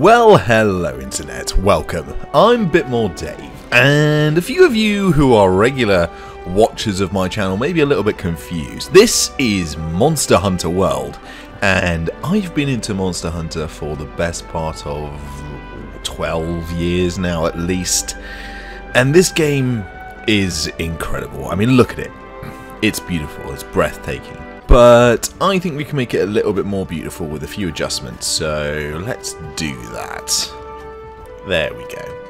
Well, hello Internet, welcome. I'm BitMoreDave, and a few of you who are regular watchers of my channel may be a little bit confused. This is Monster Hunter World, and I've been into Monster Hunter for the best part of 12 years now at least, and this game is incredible. I mean, look at it. It's beautiful, it's breathtaking. But I think we can make it a little bit more beautiful with a few adjustments, so let's do that. There we go.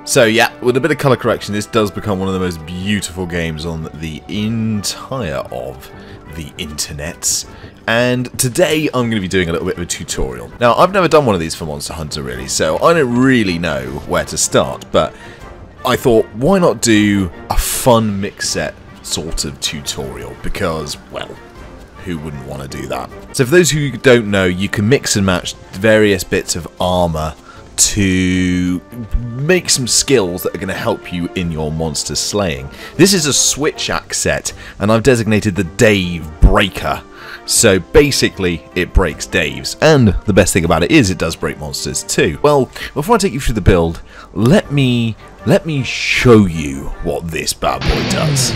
So yeah, with a bit of colour correction, this does become one of the most beautiful games on the entire of the internets. And today I'm going to be doing a little bit of a tutorial. Now, I've never done one of these for Monster Hunter really, so I don't really know where to start, but I thought, why not do a fun mix set sort of tutorial, because, well, who wouldn't want to do that? So for those who don't know, you can mix and match various bits of armor to make some skills that are going to help you in your monster slaying. This is a switch axe set, and I've designated the Dave Breaker. So basically, it breaks Daves, and the best thing about it is it does break monsters too. Well, before I take you through the build, let me show you what this bad boy does.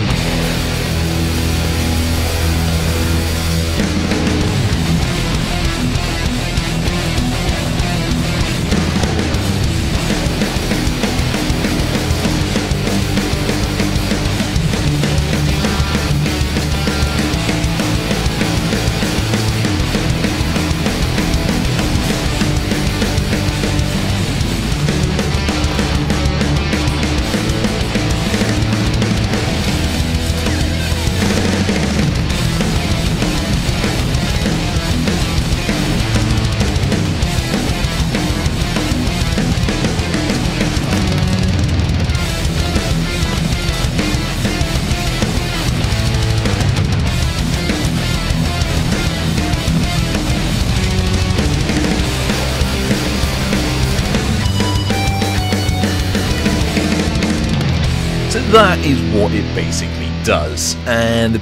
So that is what it basically does, and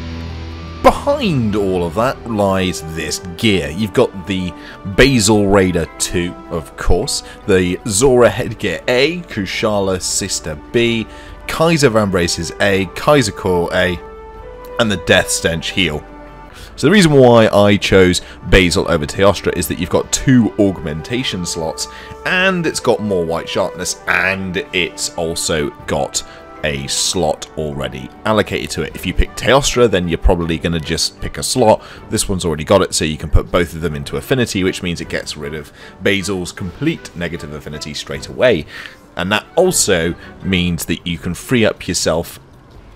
behind all of that lies this gear. You've got the Basil Raider 2, of course, the Zora Headgear A, Kushala Sister B, Kaiser Vambraces A, Kaiser Core A, and the Death Stench Heal. So the reason why I chose Basil over Teostra is that you've got 2 augmentation slots, and it's got more white sharpness, and it's also got a slot already allocated to it. If you pick Teostra, then you're probably going to just pick a slot. This one's already got it, so you can put both of them into affinity, which means it gets rid of Basil's complete negative affinity straight away. And that also means that you can free up yourself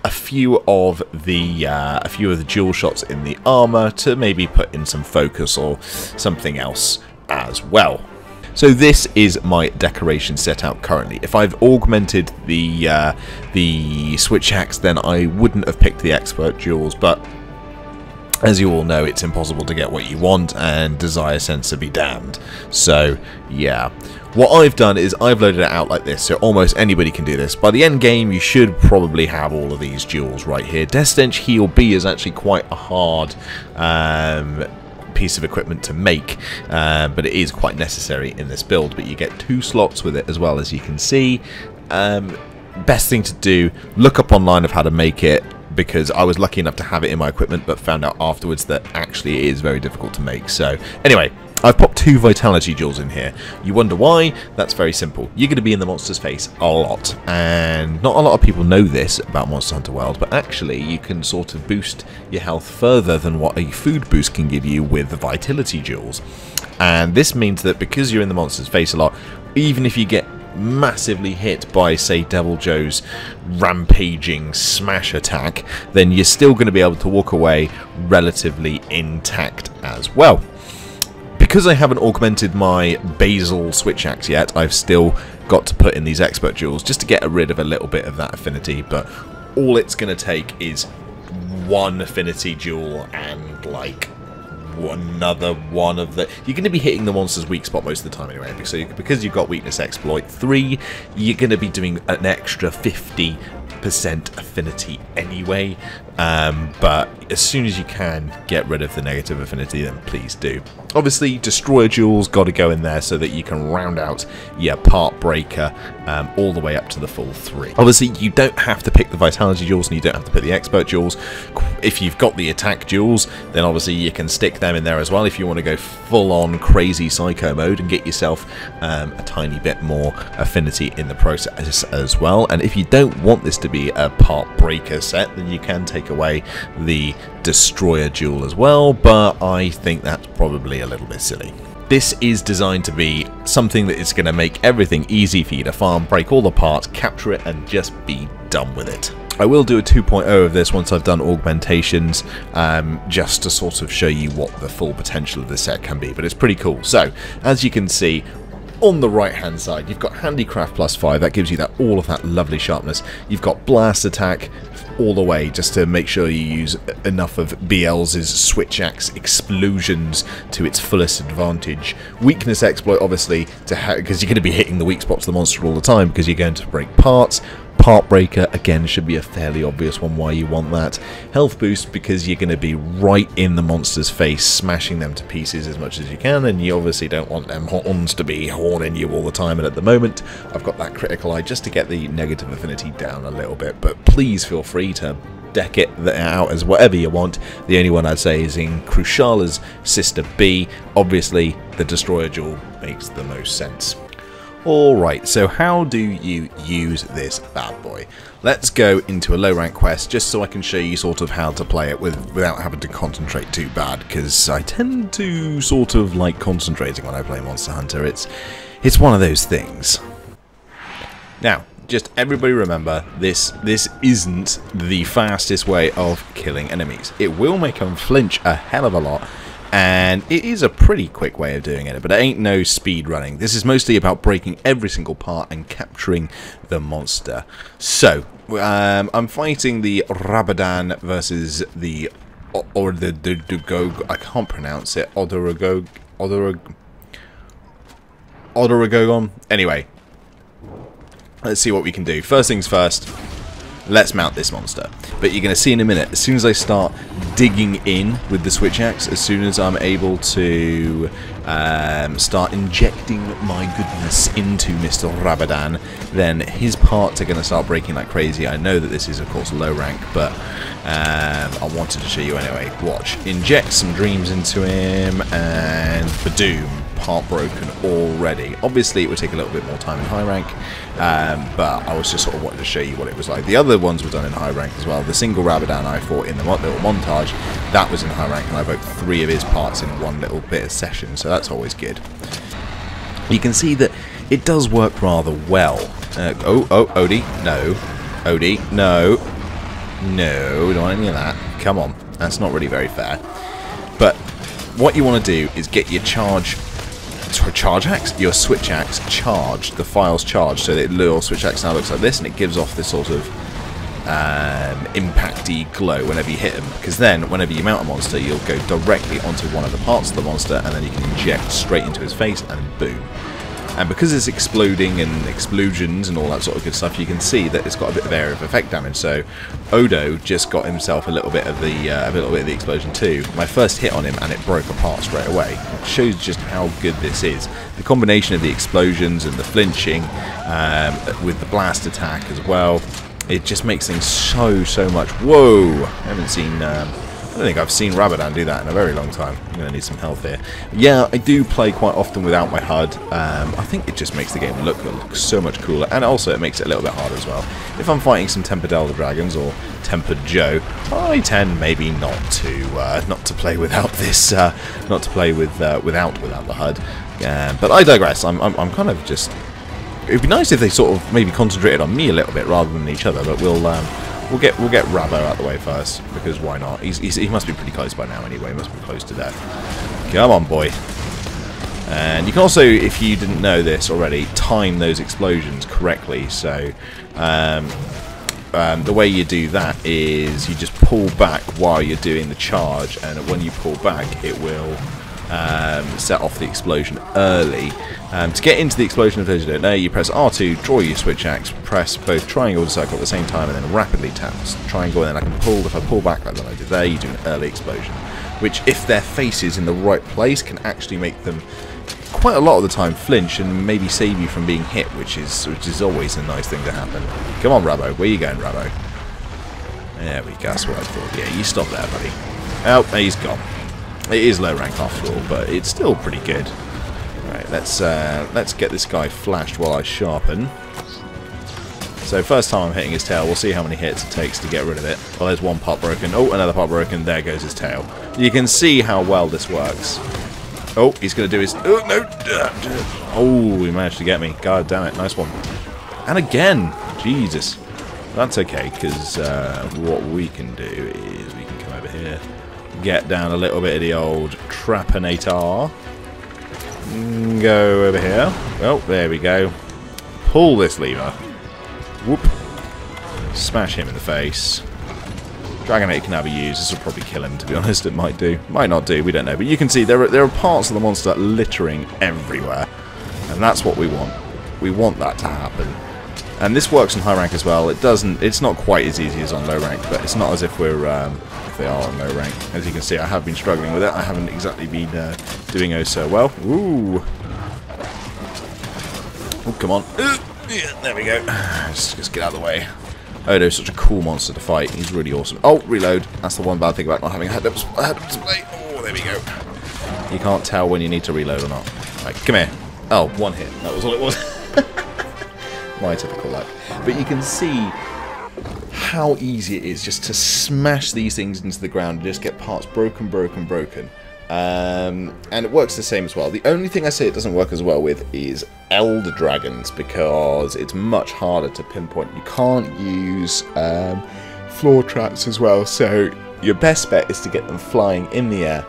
a few of the dual shots in the armor to maybe put in some focus or something else as well. So this is my decoration set out currently. If I've augmented the switch axe, then I wouldn't have picked the expert jewels, but as you all know, it's impossible to get what you want, and desire sensor be damned. So yeah, what I've done is I've loaded it out like this, so almost anybody can do this. By the end game, you should probably have all of these jewels right here. Death Stench Heal B is actually quite a hard piece of equipment to make, but it is quite necessary in this build. But you get 2 slots with it as well, as you can see. Best thing to do, look up online of how to make it, because I was lucky enough to have it in my equipment, but found out afterwards that actually it is very difficult to make. So anyway, I've popped 2 Vitality Jewels in here. You wonder why? That's very simple. You're going to be in the monster's face a lot, and not a lot of people know this about Monster Hunter World, but actually you can sort of boost your health further than what a food boost can give you with the Vitality Jewels. And this means that because you're in the monster's face a lot, even if you get massively hit by, say, Deviljho's rampaging smash attack, then you're still going to be able to walk away relatively intact as well. Because I haven't augmented my Basil switch axe yet, I've still got to put in these expert jewels just to get rid of a little bit of that affinity, but all it's going to take is 1 affinity jewel and like another one of the... You're going to be hitting the monster's weak spot most of the time anyway, because you've got weakness exploit 3, you're going to be doing an extra 50% affinity anyway, But as soon as you can get rid of the negative affinity, then please do. Obviously, Destroyer Jewels got to go in there so that you can round out your Part Breaker all the way up to the full 3. Obviously, you don't have to pick the Vitality Jewels and you don't have to pick the Expert Jewels. If you've got the Attack Jewels, then obviously you can stick them in there as well if you want to go full-on crazy Psycho mode and get yourself a tiny bit more affinity in the process as well. And if you don't want this to be a Part Breaker set, then you can take away the Destroyer Jewel as well, but I think that's probably a little bit silly. This is designed to be something that is going to make everything easy for you to farm, break all the parts, capture it, and just be done with it. I will do a 2.0 of this once I've done augmentations, just to sort of show you what the full potential of this set can be, but it's pretty cool. So, as you can see, on the right hand side you've got Handicraft +5, that gives you that all of that lovely sharpness. You've got Blast Attack all the way, just to make sure you use enough of BL's Switch Axe explosions to its fullest advantage. Weakness Exploit, obviously, because you're going to be hitting the weak spots of the monster all the time because you're going to break parts. Part Breaker, again, should be a fairly obvious one why you want that. Health Boost, because you're going to be right in the monster's face, smashing them to pieces as much as you can, and you obviously don't want them horns to be horning you all the time, and at the moment, I've got that Critical Eye just to get the negative affinity down a little bit, but please feel free to deck it out as whatever you want. The only one I'd say is in Cruciala's Sister B. Obviously, the Destroyer Jewel makes the most sense. Alright, so how do you use this bad boy? Let's go into a low rank quest just so I can show you sort of how to play it without having to concentrate too bad, because I tend to sort of like concentrating when I play Monster Hunter. It's one of those things. Now, just everybody remember, this isn't the fastest way of killing enemies. It will make them flinch a hell of a lot, and it is a pretty quick way of doing it, but it ain't no speed running. This is mostly about breaking every single part and capturing the monster. So, I'm fighting the Rabadan versus the Odorogog. I can't pronounce it. Odorogogon. Anyway, let's see what we can do. First things first, let's mount this monster. But you're going to see in a minute, as soon as I start digging in with the Switch Axe, as soon as I'm able to start injecting my goodness into Mr. Rabadan, then his parts are going to start breaking like crazy. I know that this is, of course, low rank, but I wanted to show you anyway. Watch. Inject some dreams into him, and badoom. Part broken already. Obviously, it would take a little bit more time in high rank, but I was just sort of wanting to show you what it was like. The other ones were done in high rank as well. The single Rabadan I fought in the little montage, that was in high rank, and I broke 3 of his parts in one little bit of session, so that's always good. You can see that it does work rather well. Odie, no. Odie, no. No, don't want any of that. Come on, that's not really very fair. But what you want to do is get your your Switch Axe charged, the files charged, so that your Switch Axe now looks like this, and it gives off this sort of impacty glow whenever you hit him, because then whenever you mount a monster, you'll go directly onto one of the parts of the monster, and then you can inject straight into his face, and boom. And because it's exploding and explosions and all that sort of good stuff, you can see that it's got a bit of area of effect damage. So Odo just got himself a little bit of the explosion too. My first hit on him and it broke apart straight away. It shows just how good this is. The combination of the explosions and the flinching with the blast attack as well, it just makes things so much. Whoa! I don't think I've seen Rabadan do that in a very long time. I'm going to need some health here. Yeah, I do play quite often without my HUD. I think it just makes the game look so much cooler, and also it makes it a little bit harder as well. If I'm fighting some Tempered Elder Dragons or Tempered Joe, I tend maybe not to play without this, not to play without the HUD. But I digress. I'm kind of just. It'd be nice if they sort of maybe concentrated on me a little bit rather than each other, but we'll get Rabo out the way first, because why not? He must be pretty close by now anyway. He must be close to death. Come on, boy. And you can also, if you didn't know this already, time those explosions correctly. So the way you do that is you just pull back while you're doing the charge, and when you pull back, it will set off the explosion early. To get into the explosion, if those who don't know, you press R2, draw your switch axe, press both triangle and circle at the same time, and then rapidly tap triangle, and then I can pull. If I pull back like that I did there, you do an early explosion, which, if their face is in the right place, can actually make them quite a lot of the time flinch and maybe save you from being hit, which is always a nice thing to happen. Come on, Rabo, where you going, Rabo? There we go, that's what I thought. Yeah, you stop there, buddy. Oh, he's gone. It is low rank after all, but it's still pretty good. Right, let's get this guy flashed while I sharpen. So first time I'm hitting his tail, we'll see how many hits it takes to get rid of it. Well, there's one part broken. Oh, another part broken. There goes his tail. You can see how well this works. Oh, he's going to do his... Oh, no! Oh, he managed to get me. God damn it. Nice one. And again! Jesus. That's okay, because what we can do is we can come over here, get down a little bit of the old Trapinator, go over here. Oh, there we go. Pull this lever. Whoop. Smash him in the face. Dragonite can never use. This will probably kill him, to be honest. It might do. Might not do. We don't know. But you can see there are parts of the monster littering everywhere. And that's what we want. We want that to happen. And this works on high rank as well. It's not quite as easy as on low rank, but it's not as if we're if they are on low rank. As you can see, I have been struggling with it. I haven't exactly been doing oh so well. Ooh. Oh, come on. Yeah, there we go. Just get out of the way. Odo's such a cool monster to fight. He's really awesome. Oh, reload. That's the one bad thing about not having a head-up display. Oh, there we go. You can't tell when you need to reload or not. Right, come here. Oh, one hit. That was all it was. My typical luck. But you can see how easy it is just to smash these things into the ground and just get parts broken. And it works the same as well. The only thing I say it doesn't work as well with is Elder Dragons, because it's much harder to pinpoint. You can't use floor traps as well, so your best bet is to get them flying in the air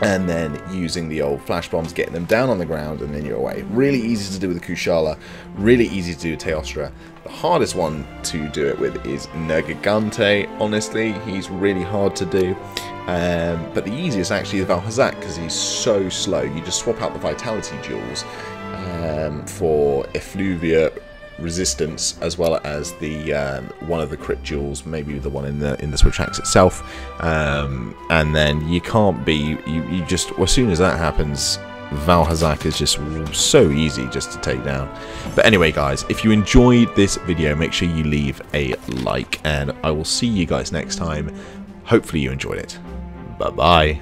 and then using the old flash bombs, getting them down on the ground, and then you're away. Really easy to do with the Kushala, really easy to do with Teostra. The hardest one to do it with is Nergigante, honestly. He's really hard to do. But the easiest actually is Valhazak, because he's so slow. You just swap out the Vitality Jewels for Effluvia resistance, as well as the one of the crit jewels, maybe the one in the switch axe itself, and then you can't be you just, as soon as that happens, Valhazak is just so easy just to take down. But anyway, guys, if you enjoyed this video, make sure you leave a like, and I will see you guys next time. Hopefully you enjoyed it. Bye bye.